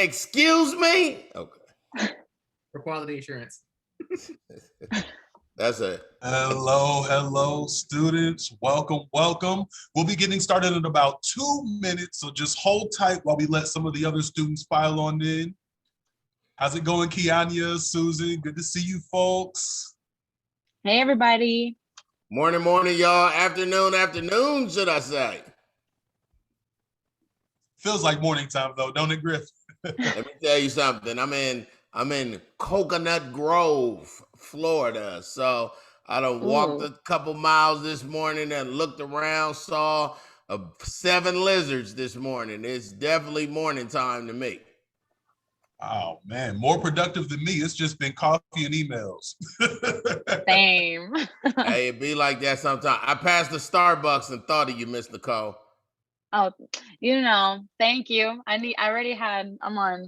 Excuse me? Okay. For quality assurance. That's it. Hello, students. Welcome. We'll be getting started in about 2 minutes, so just hold tight while we let some of the other students file on in. How's it going, Kianya, Susan? Good to see you folks. Hey, everybody. Morning, y'all. Afternoon, should I say. Feels like morning time, though, don't it, Griff? Let me tell you something. I'm in Coconut Grove, Florida. So I done walked a couple miles this morning and looked around, saw 7 lizards this morning. It's definitely morning time to me. Oh, man, more productive than me. It's just been coffee and emails. Same. Hey, it be like that sometimes. I passed the Starbucks and thought of you, Miss Nicole. Oh, thank you. I'm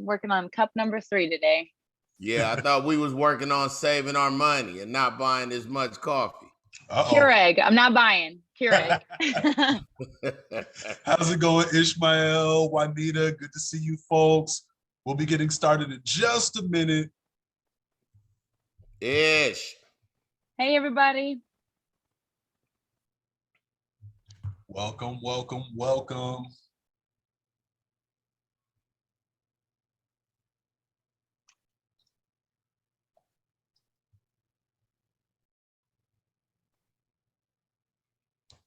working on cup number 3 today. Yeah, I thought we was working on saving our money and not buying as much coffee. Keurig. I'm not buying Keurig. How's it going, Ishmael, Juanita? Good to see you folks. We'll be getting started in just a minute. Ish. Hey, everybody. Welcome.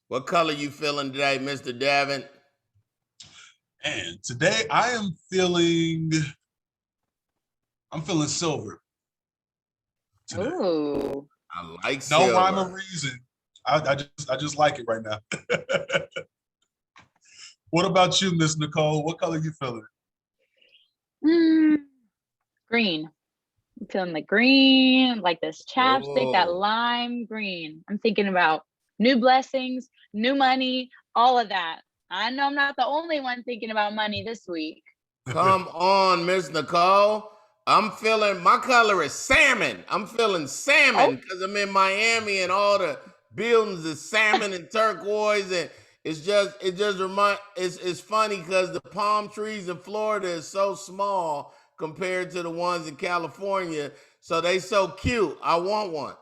What color you feeling today, Mr. Davin? And today I'm feeling silver. Today. Ooh. I like silver. No rhyme or reason. I just like it right now. What about you, Miss Nicole? What color you feeling? Green. I'm feeling the green, like this chapstick, that lime green. I'm thinking about new blessings, new money, all of that. I know I'm not the only one thinking about money this week. Come on, Miss Nicole. I'm feeling, my color is salmon. I'm feeling salmon because I'm in Miami and all the buildings is salmon and turquoise, and it's funny because the palm trees in Florida is so small compared to the ones in California. So they so cute. I want one.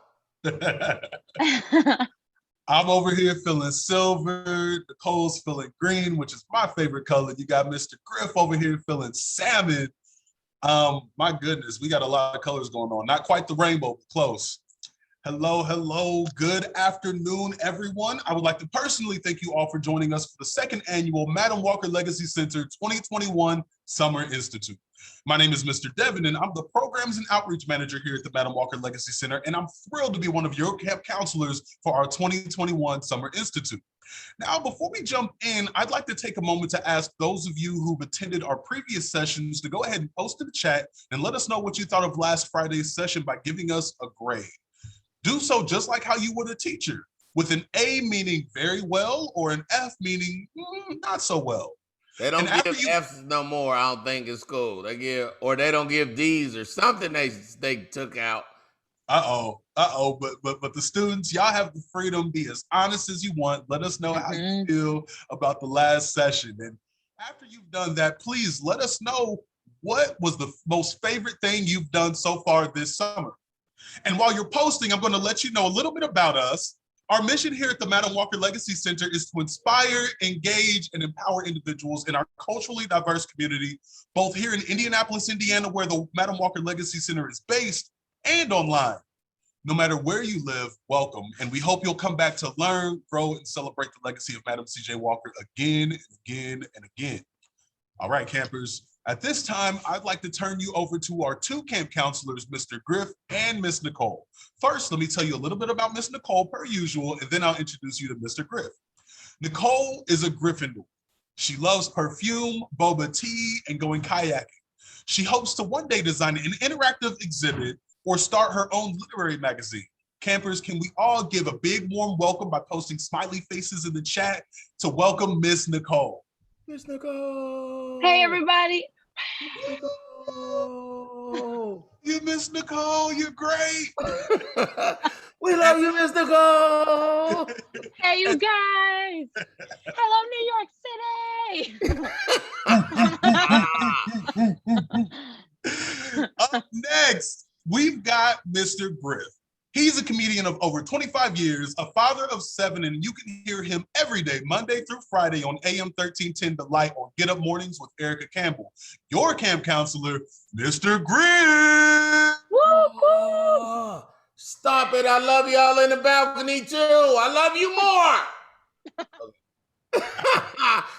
I'm over here feeling silver. Nicole's feeling green, which is my favorite color. You got Mr. Griff over here feeling salmon. My goodness, we got a lot of colors going on. Not quite the rainbow, but close. Hello. Good afternoon, everyone. I would like to personally thank you all for joining us for the 2nd annual Madam Walker Legacy Center 2021 Summer Institute. My name is Mr. Devin, and I'm the Programs and Outreach Manager here at the Madam Walker Legacy Center, and I'm thrilled to be one of your camp counselors for our 2021 Summer Institute. Now, before we jump in, I'd like to take a moment to ask those of you who've attended our previous sessions to go ahead and post in the chat and let us know what you thought of last Friday's session by giving us a grade. Do so just like how you would a teacher, with an A meaning very well or an F meaning not so well. They don't give F's no more, I don't think, in school. They don't give D's or something they took out. But the students, y'all have the freedom, be as honest as you want. Let us know how you feel about the last session. And after you've done that, please let us know what was the most favorite thing you've done so far this summer. And while you're posting, I'm going to let you know a little bit about us. Our mission here at the Madam Walker Legacy Center is to inspire, engage, and empower individuals in our culturally diverse community, both here in Indianapolis, Indiana, where the Madam Walker Legacy Center is based, and online. No matter where you live, welcome. And we hope you'll come back to learn, grow, and celebrate the legacy of Madam C.J. Walker again and again and again. All right, campers. At this time, I'd like to turn you over to our 2 camp counselors, Mr. Griff and Miss Nicole. First, let me tell you a little bit about Miss Nicole per usual, and then I'll introduce you to Mr. Griff. Nicole is a Gryffindor. She loves perfume, boba tea, and going kayaking. She hopes to one day design an interactive exhibit or start her own literary magazine. Campers, can we all give a big warm welcome by posting smiley faces in the chat to welcome Miss Nicole. Miss Nicole. Hey, everybody. Nicole. You, Miss Nicole, you're great. We love you, Miss Nicole. Hey, you guys. Hello, New York City. got Mr. Griff. He's a comedian of over 25 years, a father of 7, and you can hear him every day, Monday through Friday on AM 1310 The Light or Get Up Mornings with Erica Campbell. Your camp counselor, Mr. Griff. Oh, stop it. I love y'all in the balcony too. I love you more.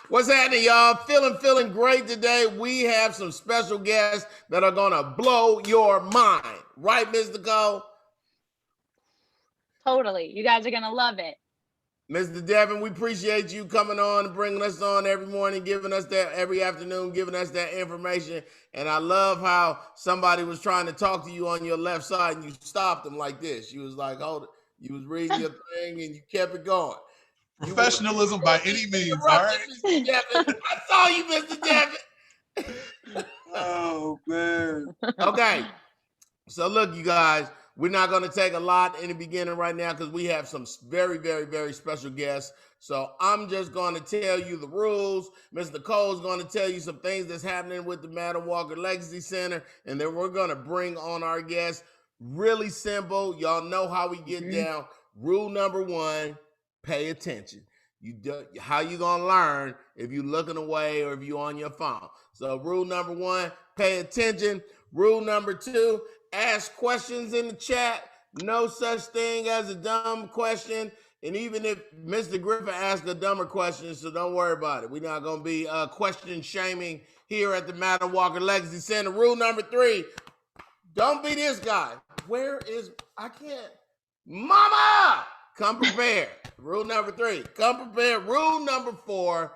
What's happening, y'all? Feeling great today. We have some special guests that are gonna blow your mind. Right, Ms. Nicole? Totally. You guys are going to love it. Mr. Devin, we appreciate you coming on and bringing us on every morning, giving us that every afternoon, giving us that information. And I love how somebody was trying to talk to you on your left side and you stopped them like this. You was like, hold it. You was reading your thing and you kept it going. Professionalism by any means, all right? Mr. Devin. I saw you, Mr. Devin. Oh, man. Okay. So look, you guys, we're not going to take a lot in the beginning right now because we have some very, very, very special guests. So I'm just going to tell you the rules. Ms. Nicole is going to tell you some things that's happening with the Madam Walker Legacy Center. And then we're going to bring on our guests. Really simple. Y'all know how we get down. Rule number 1, pay attention. How you going to learn if you're looking away or if you're on your phone. So rule number 1, pay attention. Rule number 2, ask questions in the chat. No such thing as a dumb question. And even if Mr. Griffin asks a dumber question, so don't worry about it. We're not going to be question shaming here at the Madam Walker Legacy Center. Rule number 3, don't be this guy. I can't. Mama, come prepared. Rule number 3, come prepared. Rule number 4,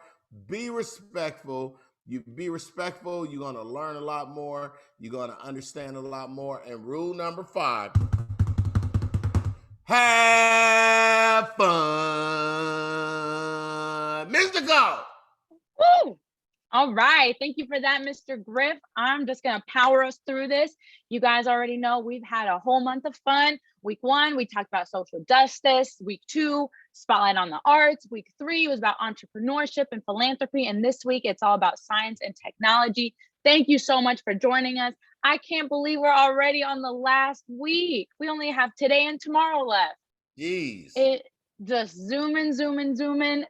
be respectful. You be respectful, you're going to learn a lot more, you're going to understand a lot more. And rule number 5, have fun. Mr. Go. Woo! All right. Thank you for that, Mr. Griff. I'm just going to power us through this. You guys already know we've had a whole month of fun. Week 1, we talked about social justice. Week 2, spotlight on the arts. Week 3 was about entrepreneurship and philanthropy. And this week, it's all about science and technology. Thank you so much for joining us. I can't believe we're already on the last week. We only have today and tomorrow left. Jeez. It just zoom in.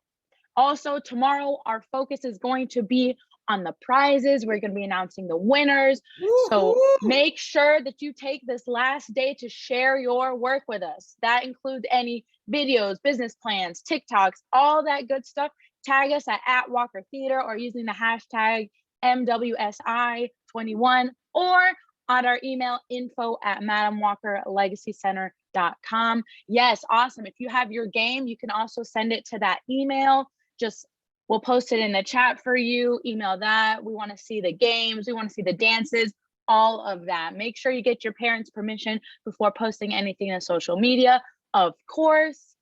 Also, tomorrow, our focus is going to be on the prizes. We're going to be announcing the winners. So make sure that you take this last day to share your work with us. That includes any videos, business plans, TikToks, all that good stuff. Tag us at Walker Theater or using the hashtag MWSI21 or on our email info@madamwalkerlegacycenter.com. Yes, awesome. If you have your game, you can also send it to that email. We'll post it in the chat for you. Email that. We want to see the games. We want to see the dances, all of that. Make sure you get your parents' permission before posting anything on social media, of course.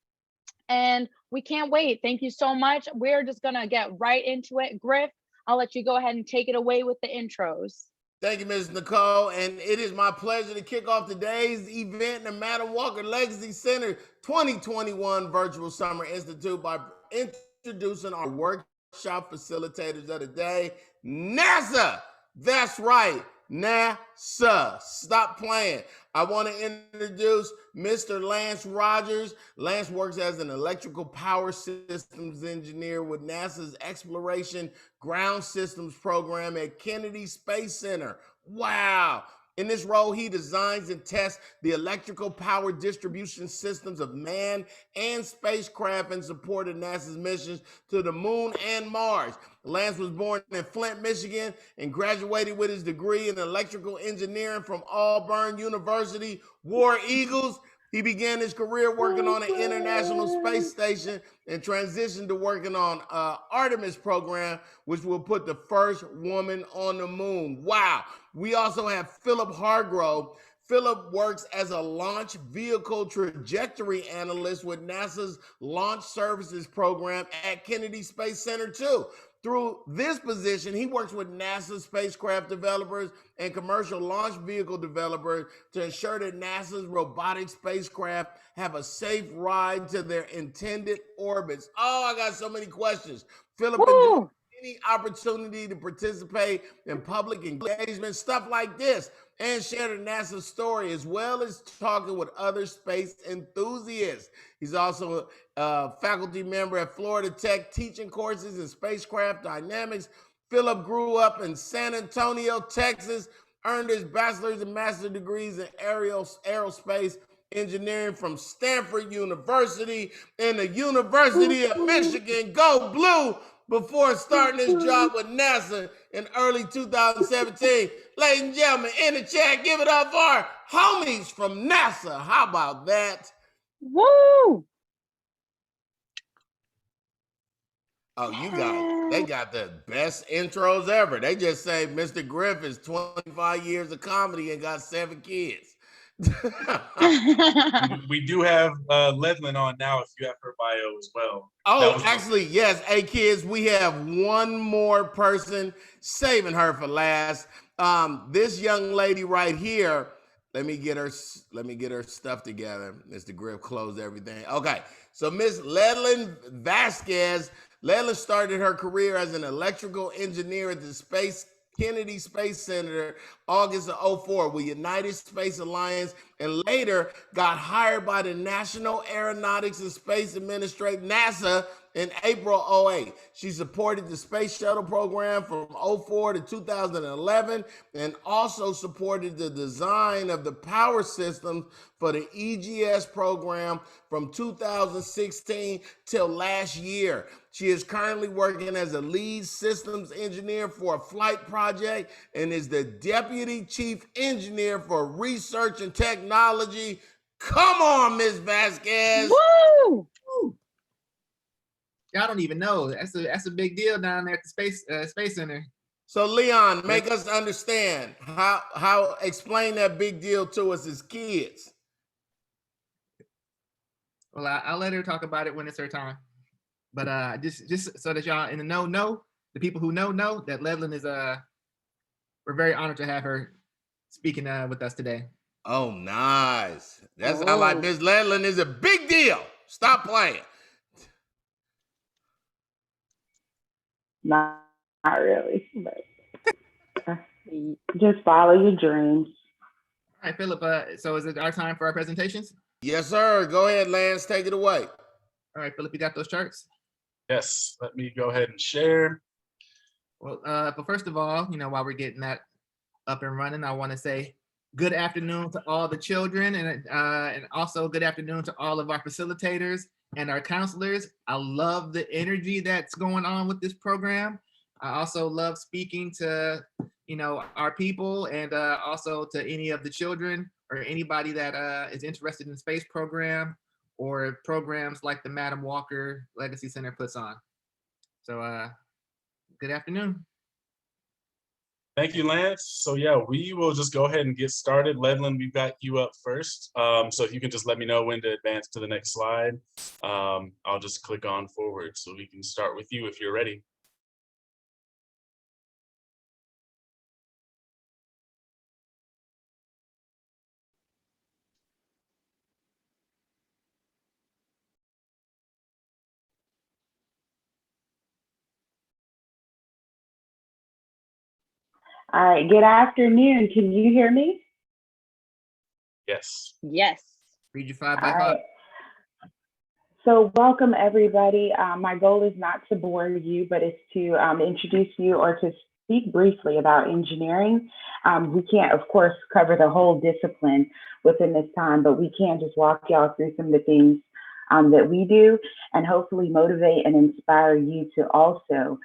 And we can't wait. Thank you so much. We're just going to get right into it. Griff, I'll let you go ahead and take it away with the intros. Thank you, Ms. Nicole. And it is my pleasure to kick off today's event in the Madam Walker Legacy Center 2021 Virtual Summer Institute by introducing our workshop facilitators of the day, NASA. That's right, NASA. Stop playing. I want to introduce Mr. Lance Rogers. Lance works as an electrical power systems engineer with NASA's Exploration Ground Systems program at Kennedy Space Center. Wow. In this role, he designs and tests the electrical power distribution systems of manned and spacecraft in support of NASA's missions to the moon and Mars. Lance was born in Flint, Michigan, and graduated with his degree in electrical engineering from Auburn University, War Eagles. He began his career working on an International Space Station and transitioned to working on Artemis program, which will put the first woman on the moon. Wow. We also have Philip Hargrove. Philip works as a launch vehicle trajectory analyst with NASA's Launch Services program at Kennedy Space Center too. Through this position, he works with NASA spacecraft developers and commercial launch vehicle developers to ensure that NASA's robotic spacecraft have a safe ride to their intended orbits. Oh, I got so many questions. Philip been doing any opportunity to participate in public engagement, stuff like this, and share the NASA story, as well as talking with other space enthusiasts. He's also a faculty member at Florida Tech, teaching courses in spacecraft dynamics. Philip grew up in San Antonio, Texas, earned his bachelor's and master's degrees in aerospace engineering from Stanford University and the University of Michigan. Go Blue! Before starting his job with NASA in early 2017. Ladies and gentlemen, in the chat, give it up for our homies from NASA. How about that? Woo! Oh, they got the best intros ever. They just say Mr. Griff is 25 years of comedy and got 7 kids. We do have Ledlin on now if you have her bio as well. Oh, actually, yes. Hey, kids, we have one more person, saving her for last. This young lady right here, let me get her stuff together. Mr. Griff closed everything. Okay, so Miss Ledlin Vasquez. Ledlin started her career as an electrical engineer at the Kennedy Space Center August of 2004 with United Space Alliance, and later got hired by the National Aeronautics and Space Administration, NASA, in April 2008. She supported the Space Shuttle program from 2004 to 2011 and also supported the design of the power systems for the EGS program from 2016 till last year. She is currently working as a lead systems engineer for a flight project and is the deputy chief engineer for research and technology. Come on, Ms. Vasquez. Woo! Y'all don't even know. That's a big deal down there at the Space Center. So Leon, make us understand how explain that big deal to us as kids. Well, I'll let her talk about it when it's her time. But just so that y'all in the know, the people who know that Ledlin is we're very honored to have her speaking with us today. Oh, nice. That's how like Miss Ledlin is a big deal. Stop playing. Not really, but just follow your dreams. All right, Philip. So is it our time for our presentations? Yes, sir. Go ahead, Lance. Take it away. All right, Philip, you got those charts? Yes, let me go ahead and share. Well, but first of all, while we're getting that up and running, I want to say good afternoon to all the children and also good afternoon to all of our facilitators and our counselors. I love the energy that's going on with this program. I also love speaking to, our people and also to any of the children or anybody that is interested in the space program or programs like the Madam Walker Legacy Center puts on. So good afternoon. Thank you, Lance. So yeah, we will just go ahead and get started. Ledlin, we've got you up first. So if you can just let me know when to advance to the next slide, I'll just click on forward so we can start with you if you're ready. All right, good afternoon. Can you hear me? Yes. Yes. Read your 5 by 5. Right. So welcome everybody. My goal is not to bore you, but it's to introduce you or to speak briefly about engineering. We can't, of course, cover the whole discipline within this time, but we can just walk y'all through some of the things that we do and hopefully motivate and inspire you to also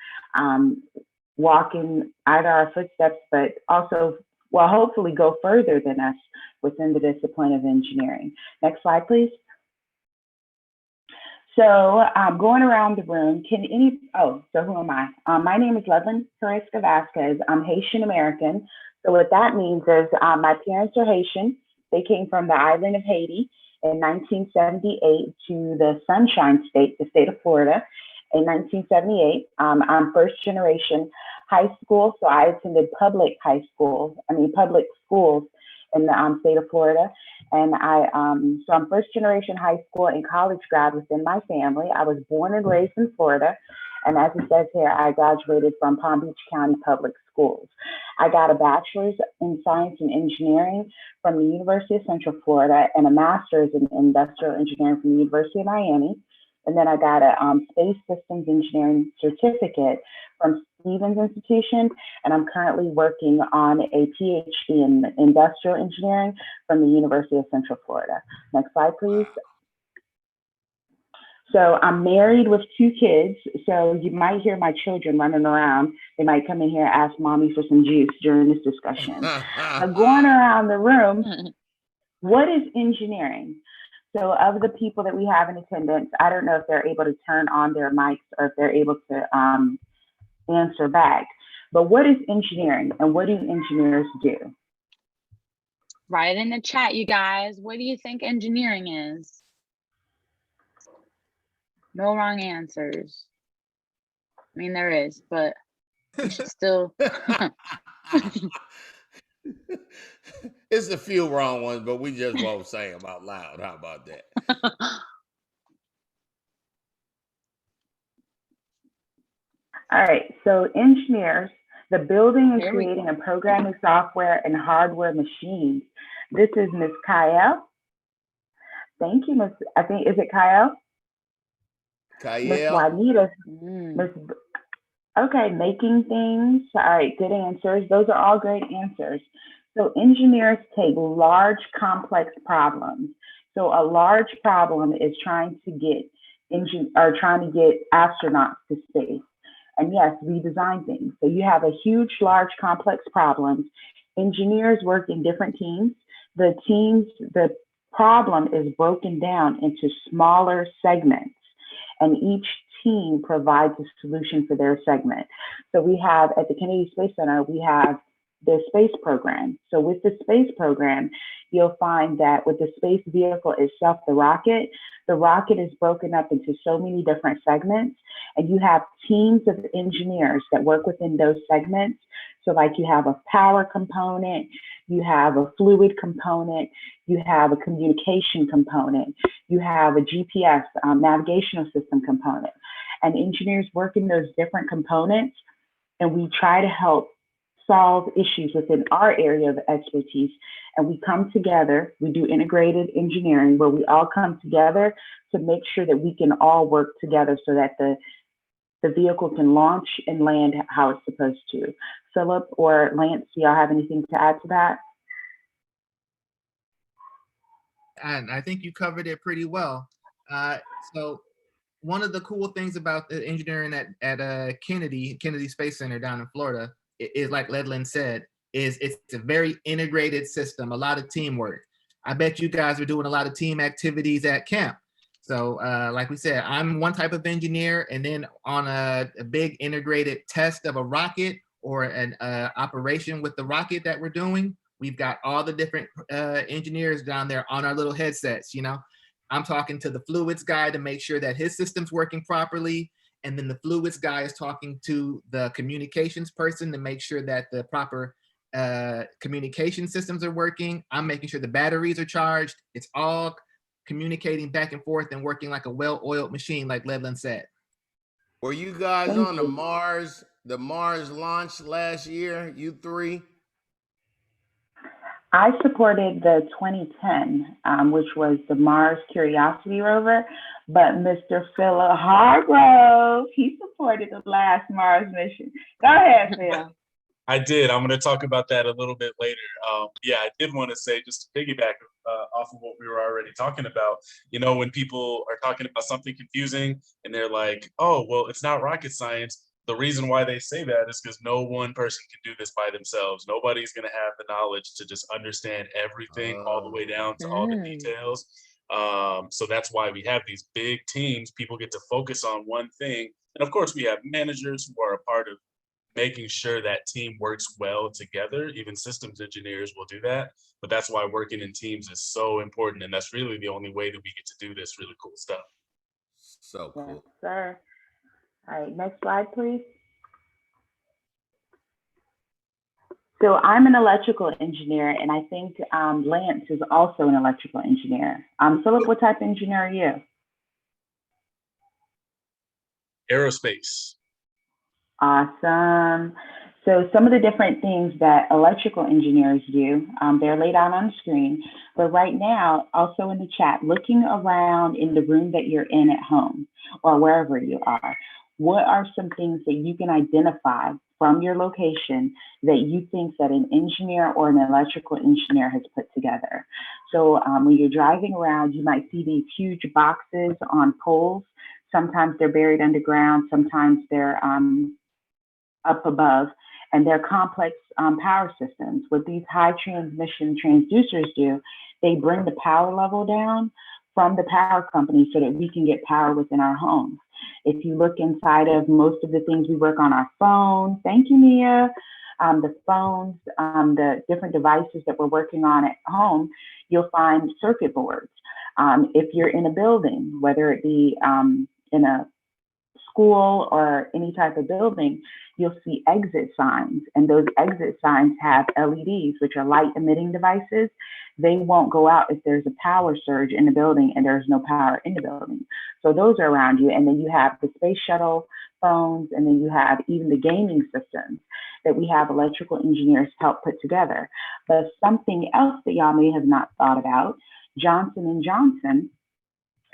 walk in either our footsteps, but also, well, hopefully go further than us within the discipline of engineering. Next slide, please. So going around the room, so who am I? My name is Ledlin Carrasco Vasquez. I'm Haitian American. So what that means is my parents are Haitian. They came from the island of Haiti in 1978 to the Sunshine State, the state of Florida, in 1978. I'm first generation high school, so I attended public schools in the state of Florida. And so I'm first generation high school and college grad within my family. I was born and raised in Florida. And as it says here, I graduated from Palm Beach County Public Schools. I got a bachelor's in science and engineering from the University of Central Florida and a master's in industrial engineering from the University of Miami. And then I got a space systems engineering certificate from Stevens Institution, and I'm currently working on a PhD in industrial engineering from the University of Central Florida. Next slide, please. So I'm married with 2 kids, so you might hear my children running around. They might come in here and ask mommy for some juice during this discussion. But going around the room, what is engineering? So of the people that we have in attendance, I don't know if they're able to turn on their mics or if they're able to answer back. But what is engineering and what do engineers do? Write in the chat, you guys. What do you think engineering is? No wrong answers. I mean, there is, but you should still. It's a few wrong ones, but we just won't say them out loud. How about that? All right, so engineers, the building and Here we creating of programming software and hardware machines. This is Ms. Kyle. Thank you, Ms. I think, is it Kyle? Ms. Kyle? Juanita, Mm. Ms. Okay, making things. All right, good answers. Those are all great answers. So engineers take large, complex problems. So a large problem is trying to get astronauts to space. And yes, we design things. So you have a huge, large, complex problems. Engineers work in different teams. The problem is broken down into smaller segments, and each team provides a solution for their segment. So we have at the Kennedy Space Center, we have the space program. So with the space program, you'll find that with the space vehicle itself, the rocket is broken up into so many different segments, and you have teams of engineers that work within those segments. So like you have a power component, you have a fluid component, you have a communication component, you have a GPS, navigational system component. And engineers work in those different components, and we try to help solve issues within our area of expertise. And we come together, we do integrated engineering where we all come together to make sure that we can all work together so that the vehicle can launch and land how it's supposed to. Philip or Lance, do y'all have anything to add to that? And I think you covered it pretty well. So one of the cool things about the engineering at Kennedy Space Center down in Florida is, like Ledlin said, is it's a very integrated system, a lot of teamwork. I bet you guys are doing a lot of team activities at camp. So like we said, I'm one type of engineer, and then on a big integrated test of a rocket or an operation with the rocket that we're doing, we've got all the different engineers down there on our little headsets. You know, I'm talking to the fluids guy to make sure that his system's working properly. And then the fluids guy is talking to the communications person to make sure that the proper communication systems are working. I'm making sure the batteries are charged. It's all communicating back and forth and working like a well-oiled machine, like Ledlin said. Were you guys Thank on you. the Mars launch last year, you 3? I supported the 2010, which was the Mars Curiosity rover, but Mr. Philip Hargrove, he supported the last Mars mission. Go ahead, Phil. I did. I'm going to talk about that a little bit later. Yeah, I did want to say, just to piggyback off of what we were already talking about, you know, when people are talking about something confusing and they're like, oh, well, it's not rocket science. The reason why they say that is because no one person can do this by themselves. Nobody's going to have the knowledge to just understand everything all the way down to all the details. So that's why we have these big teams. People get to focus on one thing. And of course, we have managers who are a part of making sure that team works well together. Even systems engineers will do that. But that's why working in teams is so important. And that's really the only way that we get to do this really cool stuff. So cool. Yes, sir. All right, next slide, please. So I'm an electrical engineer, and I think Lance is also an electrical engineer. Philip, what type of engineer are you? aerospace. Awesome. So some of the different things that electrical engineers do, they're laid out on the screen. But right now, also in the chat, looking around in the room that you're in at home or wherever you are, what are some things that you can identify from your location that you think that an engineer or an electrical engineer has put together? So when you're driving around, you might see these huge boxes on poles. Sometimes they're buried underground, sometimes they're up above, and they're complex power systems. What these high transmission transducers do, they bring the power level down from the power company so that we can get power within our homes. If you look inside of most of the things we work on our phone, thank you, Mia, the phones, the different devices that we're working on at home, you'll find circuit boards. If you're in a building, whether it be in a school or any type of building, you'll see exit signs, and those exit signs have LEDs, which are light emitting devices. They won't go out if there's a power surge in the building and there's no power in the building. So those are around you. And then you have the space shuttle phones, and then you have even the gaming systems that we have electrical engineers help put together. But something else that y'all may have not thought about, Johnson & Johnson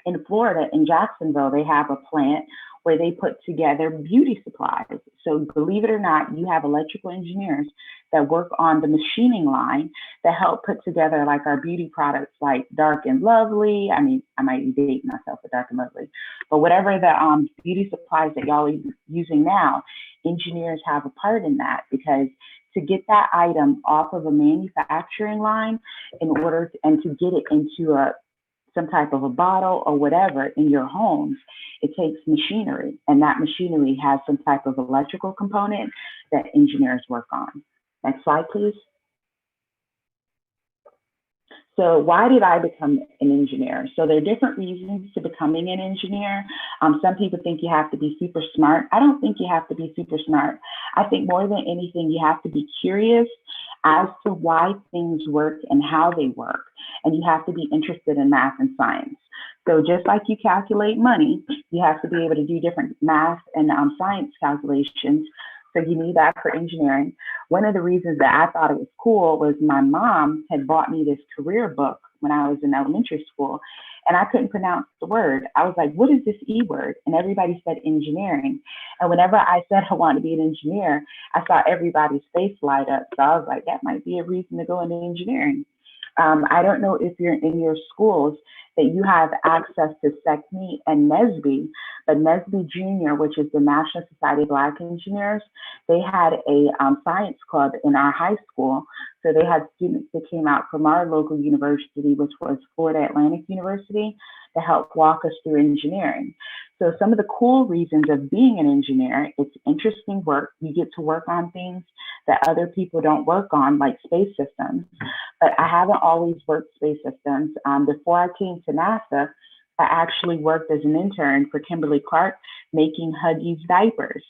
in Florida, in Jacksonville, they have a plant where they put together beauty supplies. So believe it or not, you have electrical engineers that work on the machining line that help put together like our beauty products like Dark and Lovely. I mean, I might be dating myself with Dark and Lovely, but whatever the beauty supplies that y'all are using now, engineers have a part in that, because to get that item off of a manufacturing line in order to, and to get it into some type of a bottle or whatever in your homes, it takes machinery, and that machinery has some type of electrical component that engineers work on. Next slide, please. So why did I become an engineer? So there are different reasons to becoming an engineer. Some people think you have to be super smart. I don't think you have to be super smart. I think more than anything, you have to be curious as to why things work and how they work. And you have to be interested in math and science. So just like you calculate money, you have to be able to do different math and science calculations. So you need that for engineering. One of the reasons that I thought it was cool was my mom had bought me this career book when I was in elementary school, and I couldn't pronounce the word. I was like, what is this E word? And everybody said engineering. And whenever I said I wanted to be an engineer, I saw everybody's face light up. So I was like, that might be a reason to go into engineering. I don't know if you're in your schools that you have access to SECME and NSBE, but NSBE Junior, which is the National Society of Black Engineers, they had a science club in our high school. So they had students that came out from our local university, which was Florida Atlantic University, to help walk us through engineering. So some of the cool reasons of being an engineer, it's interesting work. You get to work on things that other people don't work on, like space systems. But I haven't always worked space systems. Before I came to NASA, I actually worked as an intern for Kimberly Clark making Huggies diapers.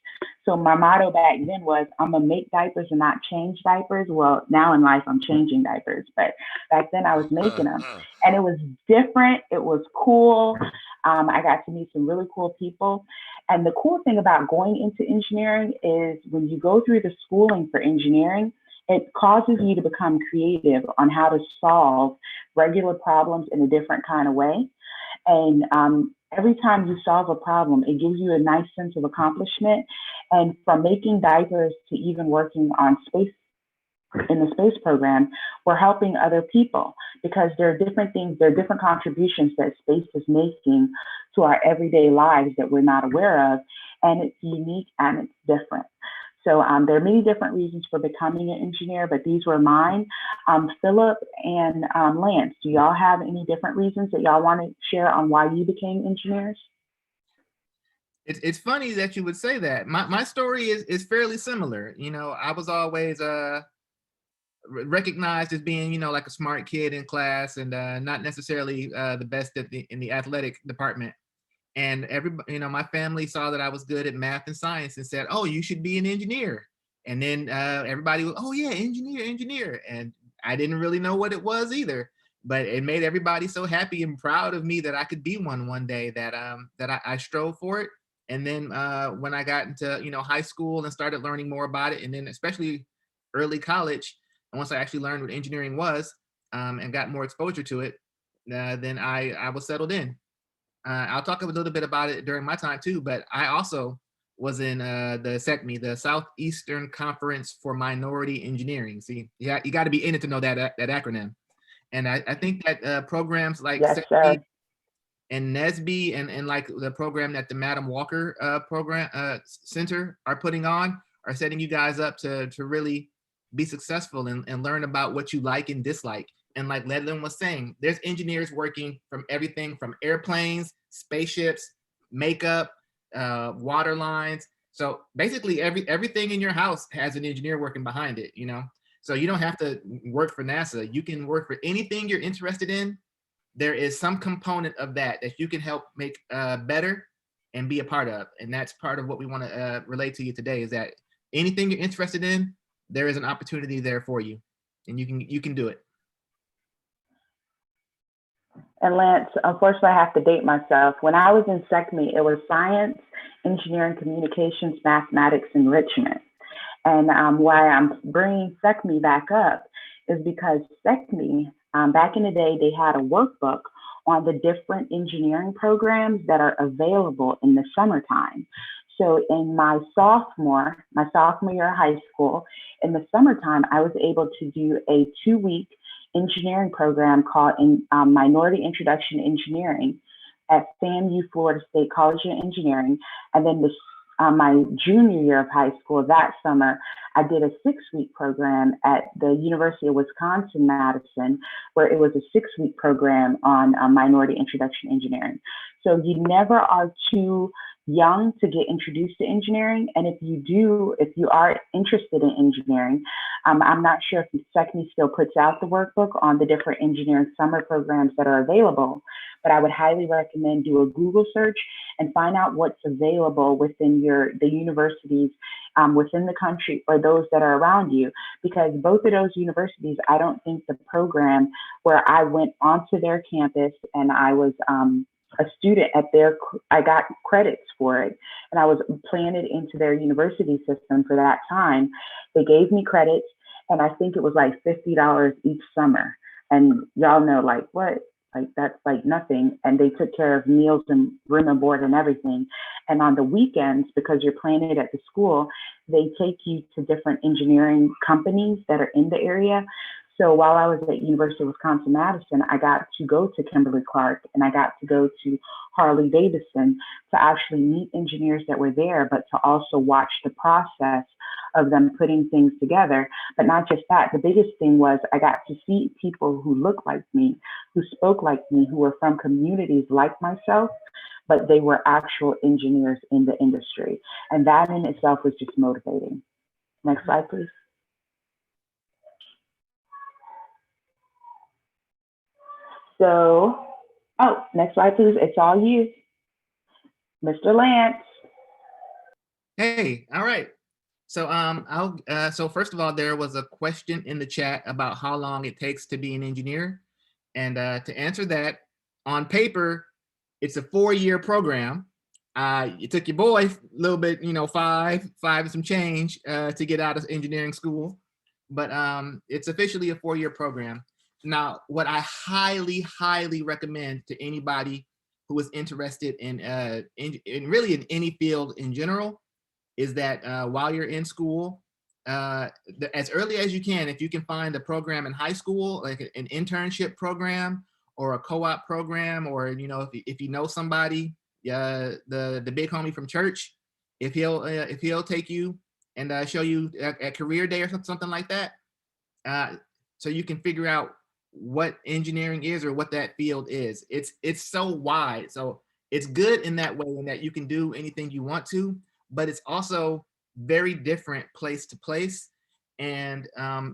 So my motto back then was, I'm gonna make diapers and not change diapers. Well, now in life, I'm changing diapers, but back then I was making them. And it was different, it was cool. I got to meet some really cool people. And the cool thing about going into engineering is when you go through the schooling for engineering, it causes you to become creative on how to solve regular problems in a different kind of way. And every time you solve a problem, it gives you a nice sense of accomplishment. And from making diapers to even working on space, in the space program, we're helping other people because there are different things, there are different contributions that space is making to our everyday lives that we're not aware of. And it's unique and it's different. So there are many different reasons for becoming an engineer, but these were mine. Philip and Lance, do y'all have any different reasons that y'all want to share on why you became engineers? It's funny that you would say that. My story is fairly similar. You know, I was always recognized as being, you know, like a smart kid in class and not necessarily the best in the athletic department. And everybody, you know, my family saw that I was good at math and science and said, oh, you should be an engineer. And then everybody was, oh yeah, engineer. And I didn't really know what it was either, but it made everybody so happy and proud of me that I could be one day, that I strove for it. And then when I got into, high school and started learning more about it, and then especially early college, and once I actually learned what engineering was, and got more exposure to it, then I was settled in. I'll talk a little bit about it during my time too, but I also was in the SECME, the Southeastern Conference for Minority Engineering. See, yeah, you got to be in it to know that acronym. And I think that programs like Yes, SECME sir. and NSBE and like the program that the Madam Walker program Center are putting on are setting you guys up to really be successful and learn about what you like and dislike. And like Ledlin was saying, there's engineers working from everything from airplanes, spaceships, makeup, water lines. So basically everything in your house has an engineer working behind it, So you don't have to work for NASA. You can work for anything you're interested in. There is some component of that you can help make better and be a part of. And that's part of what we want to relate to you today, is that anything you're interested in, there is an opportunity there for you, and you can do it. And Lance, unfortunately, I have to date myself. When I was in SECME, it was science, engineering, communications, mathematics, enrichment. And why I'm bringing SECME back up is because SECME, back in the day, they had a workbook on the different engineering programs that are available in the summertime. So in my sophomore year of high school, in the summertime, I was able to do a 2-week engineering program called Minority Introduction to Engineering at FAMU Florida State College of Engineering. And then my junior year of high school, that summer, I did a 6-week program at the University of Wisconsin-Madison, where it was a 6-week program on Minority Introduction to Engineering. So you never are too young to get introduced to engineering. And if you are interested in engineering, I'm not sure if SECME still puts out the workbook on the different engineering summer programs that are available, but I would highly recommend do a Google search and find out what's available within the universities within the country or those that are around you, because both of those universities, I don't think the program where I went onto their campus and I was a student at I got credits for it, and I was planted into their university system for that time. They gave me credits, and I think it was like $50 each summer. And y'all know, like, what? Like, that's like nothing. And they took care of meals and room and board and everything. And on the weekends, because you're planted at the school, they take you to different engineering companies that are in the area. So while I was at University of Wisconsin-Madison, I got to go to Kimberly-Clark and I got to go to Harley-Davidson to actually meet engineers that were there, but to also watch the process of them putting things together. But not just that, the biggest thing was I got to see people who looked like me, who spoke like me, who were from communities like myself, but they were actual engineers in the industry. And that in itself was just motivating. Next slide, please. So, next slide, please. It's all you, Mr. Lance. Hey, all right. So so first of all, there was a question in the chat about how long it takes to be an engineer. And to answer that, on paper, it's a 4-year program. It took your boy a little bit, 5 and some change to get out of engineering school, but it's officially a 4-year program. Now, what I highly, highly recommend to anybody who is interested in really in any field in general is that while you're in school, as early as you can, if you can find a program in high school, like an internship program or a co-op program, or if you know somebody, the big homie from church, if he'll take you and show you at career day or something like that, so you can figure out what engineering is or what that field is. It's so wide, so it's good in that way, in that you can do anything you want to, but it's also very different place to place. And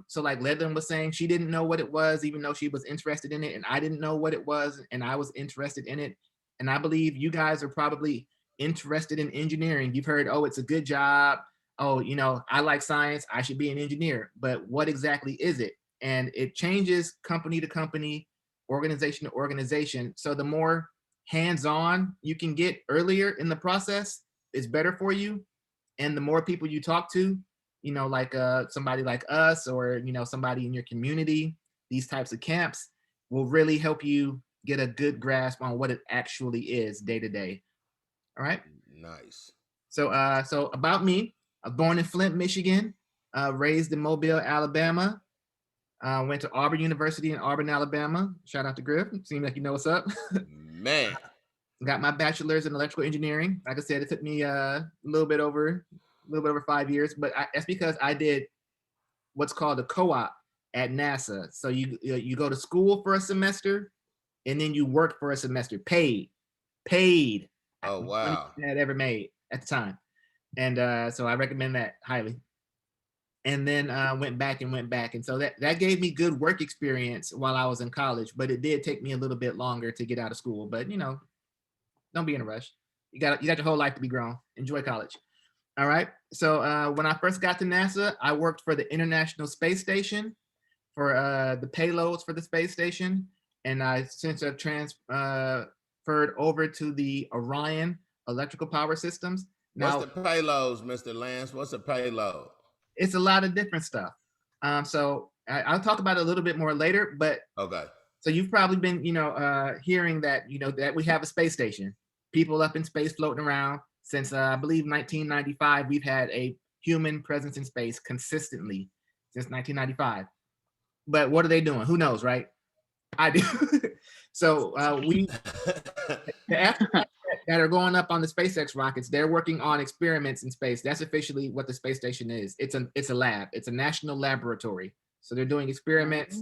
so like Ledlin was saying, she didn't know what it was, even though she was interested in it, and I didn't know what it was, and I was interested in it. And I believe you guys are probably interested in engineering. You've heard, oh, it's a good job. Oh, I like science, I should be an engineer. But what exactly is it? And it changes company to company, organization to organization. So the more hands-on you can get earlier in the process, is better for you, and the more people you talk to, you know, like somebody like us, or you know, somebody in your community, these types of camps will really help you get a good grasp on what it actually is day to day. All right. Nice. So about me, I'm born in Flint, Michigan, raised in Mobile, Alabama. Went to Auburn University in Auburn, Alabama. Shout out to Griff. Seems like you know what's up. Man. Got my bachelor's in electrical engineering. Like I said, it took me a little bit over 5 years, but that's because I did what's called a co-op at NASA. So you go to school for a semester, and then you work for a semester, paid. Oh, wow. I had ever made at the time, and so I recommend that highly. And then went back, and so that gave me good work experience while I was in college. But it did take me a little bit longer to get out of school. But you know, don't be in a rush. You got your whole life to be grown. Enjoy college. All right. So when I first got to NASA, I worked for the International Space Station for the payloads for the space station, and I since have transferred over to the Orion electrical power systems. Now, What's the payloads, Mr. Lance? What's a payload? it's a lot of different stuff. So I'll talk about it a little bit more later, but Okay. so you've probably been, hearing that, that we have a space station, people up in space floating around since I believe 1995. We've had a human presence in space consistently since 1995. But what are they doing? Who knows, right? I do. So the astronauts that are going up on the SpaceX rockets, they're working on experiments in space. That's officially what the space station is. It's a lab. It's a national laboratory. So they're doing experiments,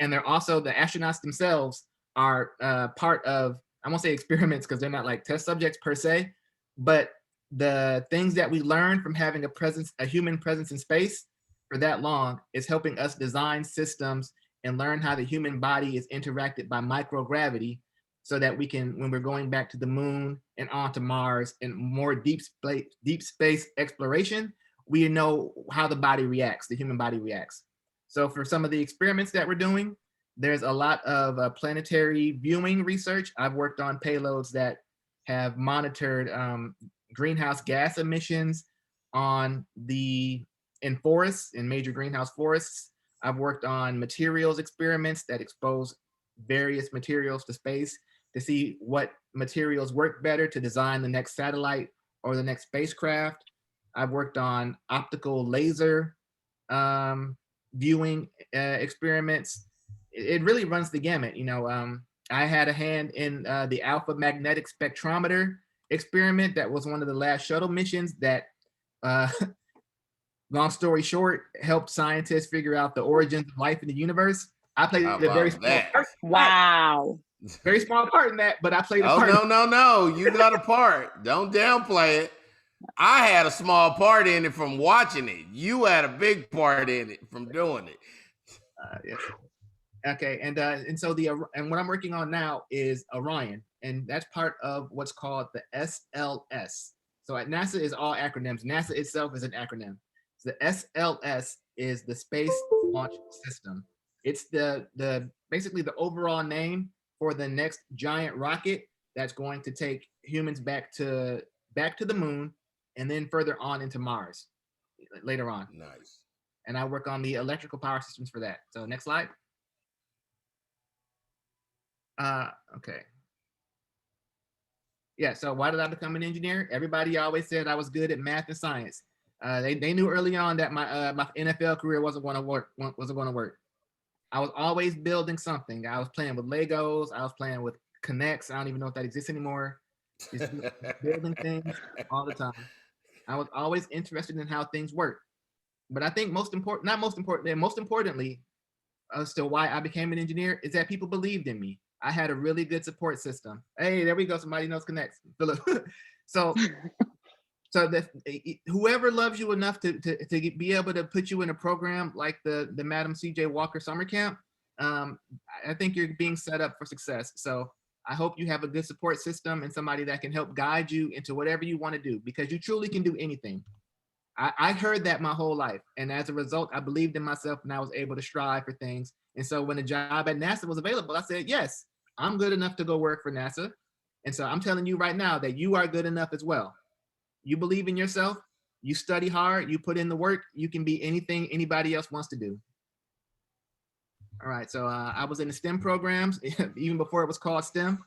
and they're also, the astronauts themselves are part of, I won't say experiments because they're not like test subjects per se, but the things that we learn from having a human presence in space for that long is helping us design systems and learn how the human body is interacted by microgravity, so that we can, when we're going back to the moon and onto Mars and more deep space exploration, we know how the body reacts, the human body reacts. So for some of the experiments that we're doing, there's a lot of planetary viewing research. I've worked on payloads that have monitored greenhouse gas emissions in forests, in major greenhouse forests. I've worked on materials experiments that expose various materials to space to see what materials work better to design the next satellite or the next spacecraft. I've worked on optical laser viewing experiments. It really runs the gamut. I had a hand in the alpha magnetic spectrometer experiment that was one of the last shuttle missions that long story short, helped scientists figure out the origins of life in the universe. I played a very small part. Wow. Very small part in that, but I played a part. No. You got a part. Don't downplay it. I had a small part in it from watching it. You had a big part in it from doing it. Yes. Okay, and so and what I'm working on now is Orion, and that's part of what's called the SLS. So at NASA is all acronyms. NASA itself is an acronym. So the SLS is the Space Launch System. It's the basically the overall name for the next giant rocket that's going to take humans back to the moon and then further on into Mars later on. Nice. And I work on the electrical power systems for that. So next slide. Okay. Yeah, so why did I become an engineer? Everybody always said I was good at math and science. They knew early on that my NFL career wasn't going to work. I was always building something. I was playing with Legos. I was playing with Connects. I don't even know if that exists anymore. Just building things all the time. I was always interested in how things work. But I think most importantly, as to why I became an engineer is that people believed in me. I had a really good support system. Hey, there we go. Somebody knows Connects. Philip. So whoever loves you enough to be able to put you in a program like the Madam C.J. Walker Summer Camp, I think you're being set up for success. So I hope you have a good support system and somebody that can help guide you into whatever you want to do, because you truly can do anything. I heard that my whole life. And as a result, I believed in myself and I was able to strive for things. And so when a job at NASA was available, I said, yes, I'm good enough to go work for NASA. And so I'm telling you right now that you are good enough as well. you believe in yourself, you study hard, you put in the work, you can be anything anybody else wants to do. All right, so I was in the STEM programs even before it was called STEM.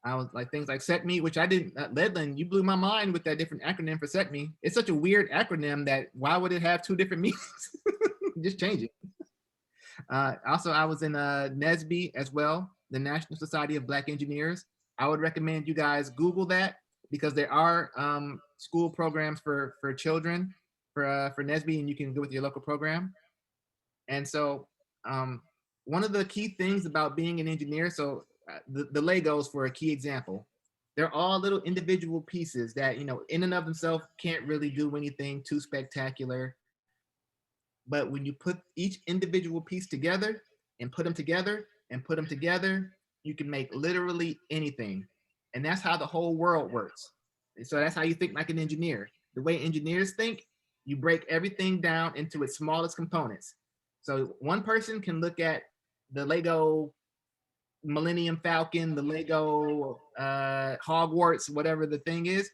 I was like things like SECME, which I didn't. Ledlin, you blew my mind with that different acronym for SECME. It's such a weird acronym that why would it have two different meanings? Just change it. Also, I was in NSBE as well, the National Society of Black Engineers. I would recommend you guys Google that because there are school programs for children for NSBE, and you can go with your local program. And so one of the key things about being an engineer, so the Legos for a key example, they're all little individual pieces that, you know, in and of themselves can't really do anything too spectacular. But when you put each individual piece together and put them together and put them together, you can make literally anything. And that's how the whole world works. And so that's how you think like an engineer. The way engineers think, you break everything down into its smallest components. So one person can look at the Lego Millennium Falcon, the Lego Hogwarts, whatever the thing is,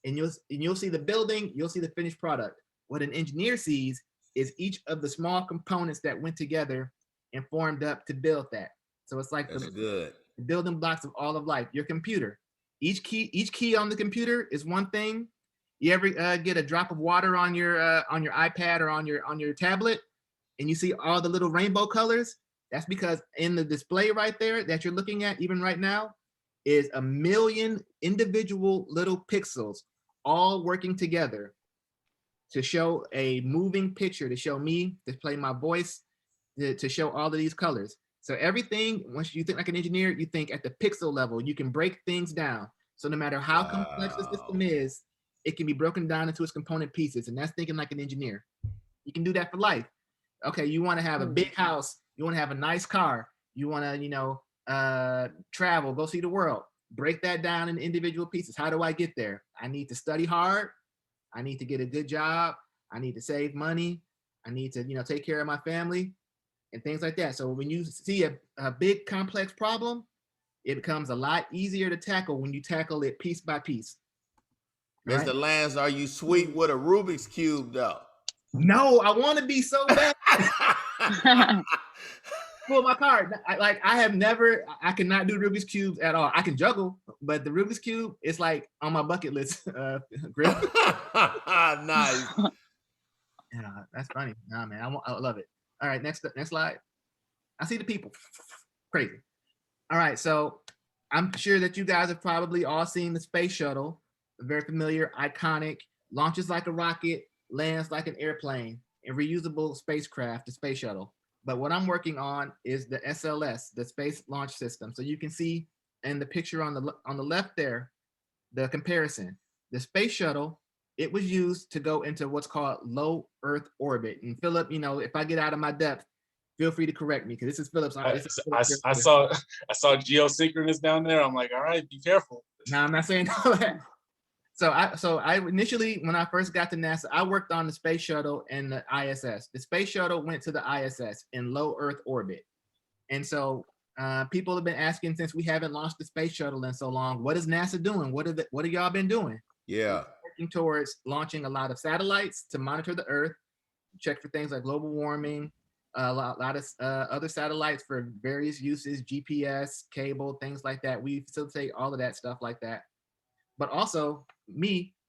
and you'll see the building, you'll see the finished product. What an engineer sees is each of the small components that went together and formed up to build that. So it's like the building blocks of all of life. Your computer, each key on the computer is one thing. You ever get a drop of water on your iPad or on your tablet, and you see all the little rainbow colors? That's because in the display right there that you're looking at, even right now, is 1 million individual little pixels all working together to show a moving picture, to show me, to play my voice, to show all of these colors. So everything, once you think like an engineer, you think at the pixel level, you can break things down. So no matter how complex the system is, it can be broken down into its component pieces. And that's thinking like an engineer. You can do that for life. Okay, you want to have a big house, you want to have a nice car, you want to, travel, go see the world. Break that down in individual pieces. How do I get there? I need to study hard. I need to get a good job. I need to save money. I need to, take care of my family and things like that. So when you see a big complex problem, it becomes a lot easier to tackle when you tackle it piece by piece. Mr. Right? Lance, are you sweet with a Rubik's Cube though? No, I want to be so bad. Pull my card. I cannot do Rubik's Cubes at all. I can juggle, but the Rubik's Cube is like on my bucket list. Griff. Nice. Yeah, that's funny. Nah, man, I love it. All right, next slide. I see the people. Crazy. All right, so I'm sure that you guys have probably all seen the space shuttle. Very familiar, iconic, launches like a rocket, lands like an airplane, and reusable spacecraft, the space shuttle. But what I'm working on is the SLS, the Space Launch System. So you can see in the picture on the left there, the comparison. The space shuttle, it was used to go into what's called low Earth orbit. And Philip, if I get out of my depth, feel free to correct me because this is Philip's. I saw geosynchronous down there. I'm like, all right, be careful. No, I'm not saying that. So I initially, when I first got to NASA, I worked on the space shuttle and the ISS. The space shuttle went to the ISS in low Earth orbit. And so people have been asking, since we haven't launched the space shuttle in so long, what is NASA doing? What have y'all been doing? Yeah. Working towards launching a lot of satellites to monitor the Earth, check for things like global warming, a lot of other satellites for various uses, GPS, cable, things like that. We facilitate all of that stuff like that. But also,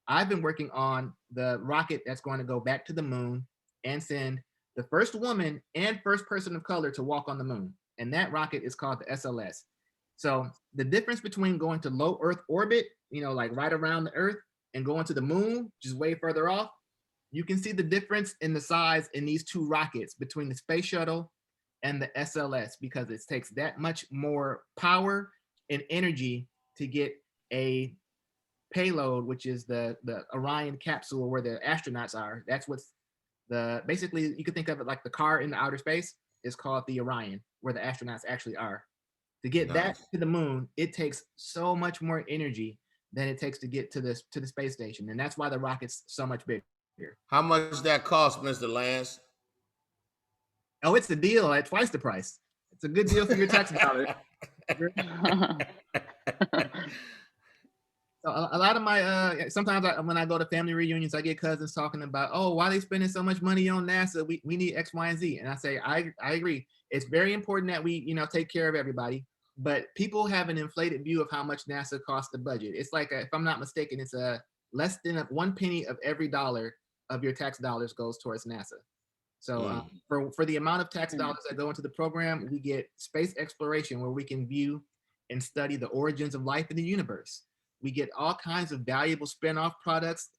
I've been working on the rocket that's going to go back to the moon and send the first woman and first person of color to walk on the moon. And that rocket is called the SLS. So the difference between going to low Earth orbit, like right around the Earth, and going to the moon, just way further off, you can see the difference in the size in these two rockets between the space shuttle and the SLS, because it takes that much more power and energy to get a payload, which is the Orion capsule where the astronauts are. That's what's basically, you could think of it like the car in the outer space is called the Orion, where the astronauts actually are. To get that to the moon, it takes so much more energy than it takes to get to the space station. And that's why the rocket's so much bigger. How much that cost, Mr. Lance? Oh, it's a deal at twice the price. It's a good deal for your tax dollars. A lot of my sometimes when I go to family reunions, I get cousins talking about, oh, why they spending so much money on NASA? We need X, Y, and Z. And I say, I agree. It's very important that we take care of everybody. But people have an inflated view of how much NASA costs the budget. It's like, if I'm not mistaken, it's less than 1 penny of every dollar of your tax dollars goes towards NASA. So for the amount of tax dollars that go into the program, we get space exploration where we can view and study the origins of life in the universe. We get all kinds of valuable spin-off products,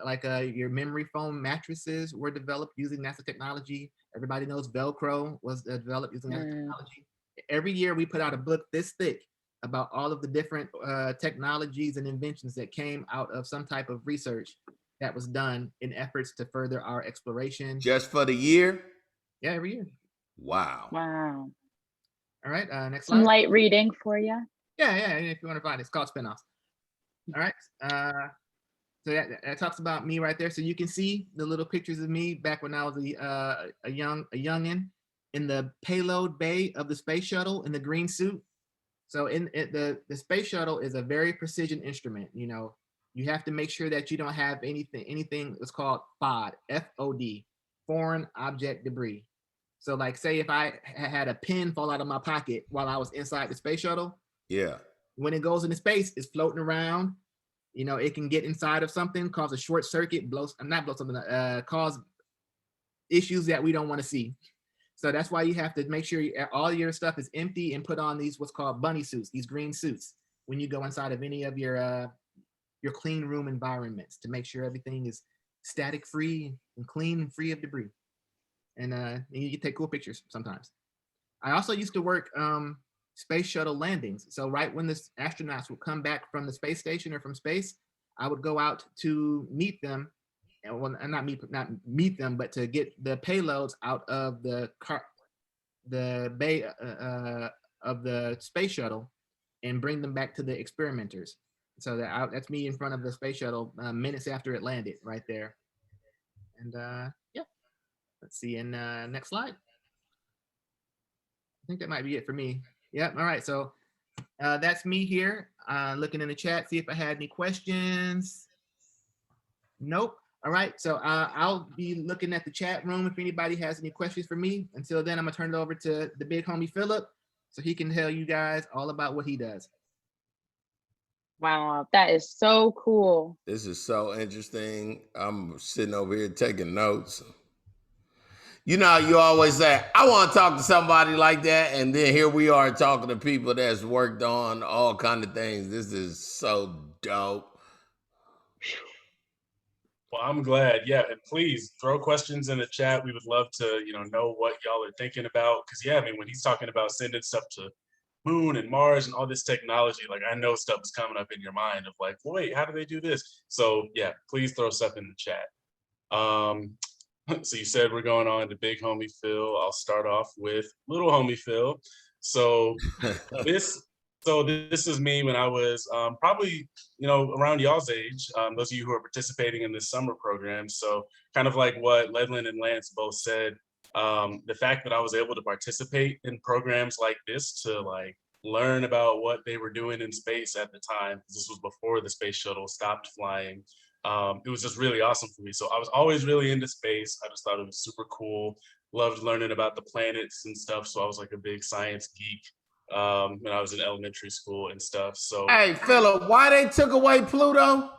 like your memory foam mattresses were developed using NASA technology. Everybody knows Velcro was developed using NASA technology. Every year we put out a book this thick about all of the different technologies and inventions that came out of some type of research that was done in efforts to further our exploration. Just for the year? Yeah, every year. Wow. Wow. All right, next Some slide. light reading for you. Yeah, if you want to find it, it's called Spinoffs. All right, so that talks about me right there. So you can see the little pictures of me back when I was a youngin in the payload bay of the space shuttle in the green suit. So the space shuttle is a very precision instrument. You have to make sure that you don't have anything that's called FOD, F-O-D, foreign object debris. So like, say if I had a pin fall out of my pocket while I was inside the space shuttle, yeah, when it goes into space, it's floating around. It can get inside of something, cause a short circuit, cause issues that we don't want to see. So that's why you have to make sure all your stuff is empty and put on these what's called bunny suits, these green suits, when you go inside of any of your clean room environments, to make sure everything is static free and clean and free of debris. And you can take cool pictures sometimes. I also used to work space shuttle landings. So right when the astronauts would come back from the space station or from space, I would go out to meet them, and not meet them, but to get the payloads out of the bay of the space shuttle and bring them back to the experimenters. So that's me in front of the space shuttle minutes after it landed, right there. And yeah, let's see. And next slide. I think that might be it for me. Yep. All right. So that's me here, looking in the chat, see if I had any questions. Nope. All right. So I'll be looking at the chat room if anybody has any questions for me. Until then, I'm gonna turn it over to the big homie Philip, so he can tell you guys all about what he does. Wow, that is so cool. This is so interesting. I'm sitting over here taking notes. You always say, I want to talk to somebody like that. And then here we are talking to people that's worked on all kinds of things. This is so dope. Well, I'm glad. Yeah, and please throw questions in the chat. We would love to, know what y'all are thinking about. Because yeah, I mean, when he's talking about sending stuff to Moon and Mars and all this technology, like I know stuff is coming up in your mind of like, well, wait, how do they do this? So yeah, please throw stuff in the chat. So you said we're going on to big homie Phil. I'll start off with little homie Phil. So this is me when I was probably, around y'all's age, those of you who are participating in this summer program. So kind of like what Ledlin and Lance both said, the fact that I was able to participate in programs like this to like learn about what they were doing in space at the time, this was before the space shuttle stopped flying. It was just really awesome for me. So I was always really into space. I just thought it was super cool. Loved learning about the planets and stuff. So I was like a big science geek when I was in elementary school and stuff. So hey, Philip, why they took away Pluto?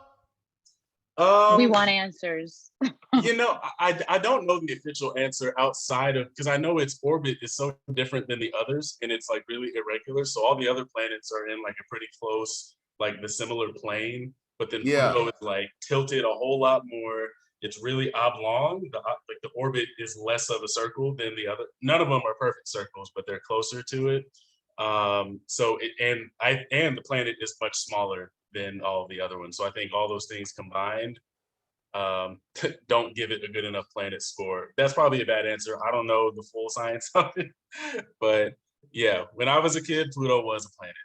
We want answers. I don't know the official answer outside of, because I know its orbit is so different than the others and it's like really irregular. So all the other planets are in like a pretty close, like the similar plane, but then Pluto is like tilted a whole lot more. It's really oblong. The orbit is less of a circle than the other. None of them are perfect circles, but they're closer to it. And the planet is much smaller than all of the other ones. So I think all those things combined don't give it a good enough planet score. That's probably a bad answer. I don't know the full science of it, but yeah, when I was a kid, Pluto was a planet.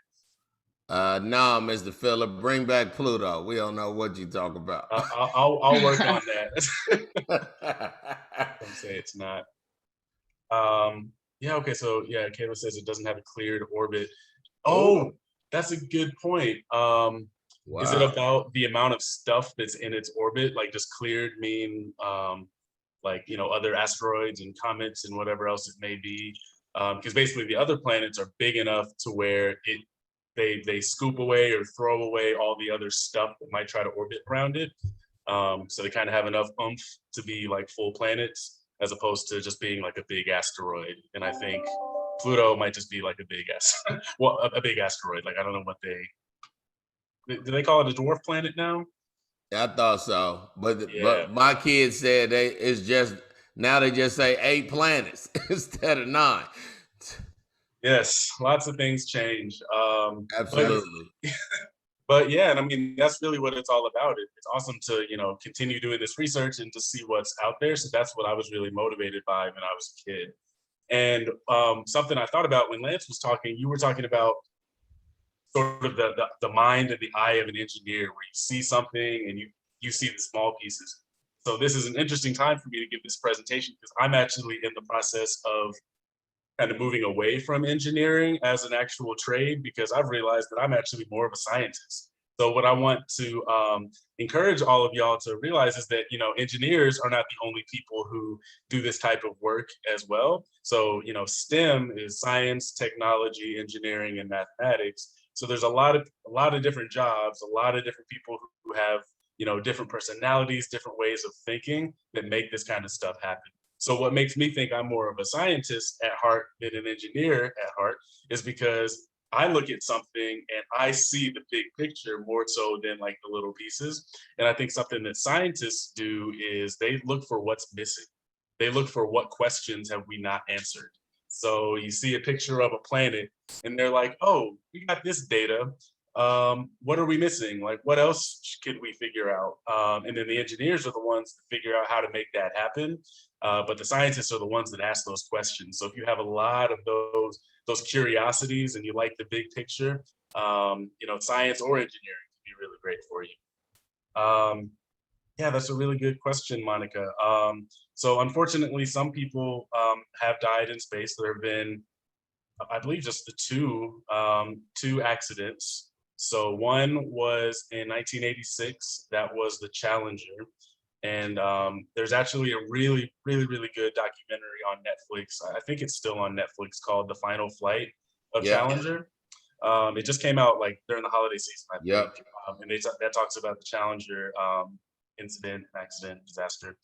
No, Mr. Phillip, bring back Pluto. We don't know what you talk about. I'll work on that. Don't say it's not. Yeah, okay, so yeah, Kayla says it doesn't have a cleared orbit. Oh, that's a good point. Is it Wow. about the amount of stuff that's in its orbit? Like, does cleared mean like, you know, other asteroids and comets and whatever else it may be? Because basically the other planets are big enough to where they scoop away or throw away all the other stuff that might try to orbit around it. So they kind of have enough oomph to be like full planets, as opposed to just being like a big asteroid. And I think Pluto might just be like a big well, a big asteroid. Like, I don't know what do they call it, a dwarf planet now? I thought so, Yeah. but my kids said it's just now they just say 8 planets instead of 9. Yes, lots of things change. Absolutely. But yeah, and I mean, that's really what it's all about. It's awesome to, you know, continue doing this research and to see what's out there. So that's what I was really motivated by when I was a kid. And something I thought about when Lance was talking, you were talking about sort of the mind and the eye of an engineer, where you see something and you see the small pieces. So this is an interesting time for me to give this presentation, because I'm actually in the process of kind of moving away from engineering as an actual trade, because I've realized that I'm actually more of a scientist. So what I want to encourage all of y'all to realize is that, you know, engineers are not the only people who do this type of work as well. So, you know, STEM is science, technology, engineering, and mathematics. So there's a lot of different jobs, a lot of different people who have, you know, different personalities, different ways of thinking that make this kind of stuff happen. So what makes me think I'm more of a scientist at heart than an engineer at heart is because I look at something and I see the big picture more so than like the little pieces. And I think something that scientists do is they look for what's missing. They look for what questions have we not answered. So you see a picture of a planet and they're like, oh, we got this data. What are we missing? Like, what else could we figure out? And then the engineers are the ones that figure out how to make that happen. But the scientists are the ones that ask those questions. So if you have a lot of those curiosities and you like the big picture, you know, science or engineering can be really great for you. Yeah, that's a really good question, Monica. So unfortunately, some people have died in space. There have been, I believe, just the two accidents. So one was in 1986. That was the Challenger. And there's actually a really, really, really good documentary on Netflix. I think it's still on Netflix, called The Final Flight of Challenger. It just came out like during the holiday season, I think. And that talks about the Challenger incident, accident, disaster.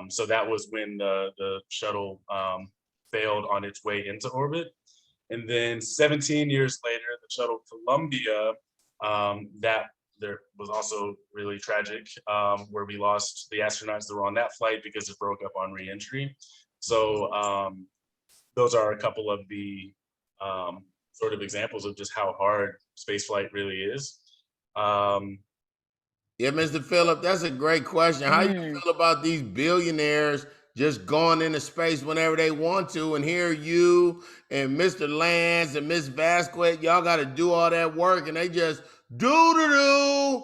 So that was when the shuttle failed on its way into orbit. And then 17 years later, the shuttle Columbia, that there was also really tragic, where we lost the astronauts that were on that flight because it broke up on re-entry. So those are a couple of the sort of examples of just how hard spaceflight really is. Yeah, Mr. Phillip, that's a great question. How you feel about these billionaires just going into space whenever they want to, and here you and Mr. Lance and Miss Vasquez, y'all got to do all that work, and they just do.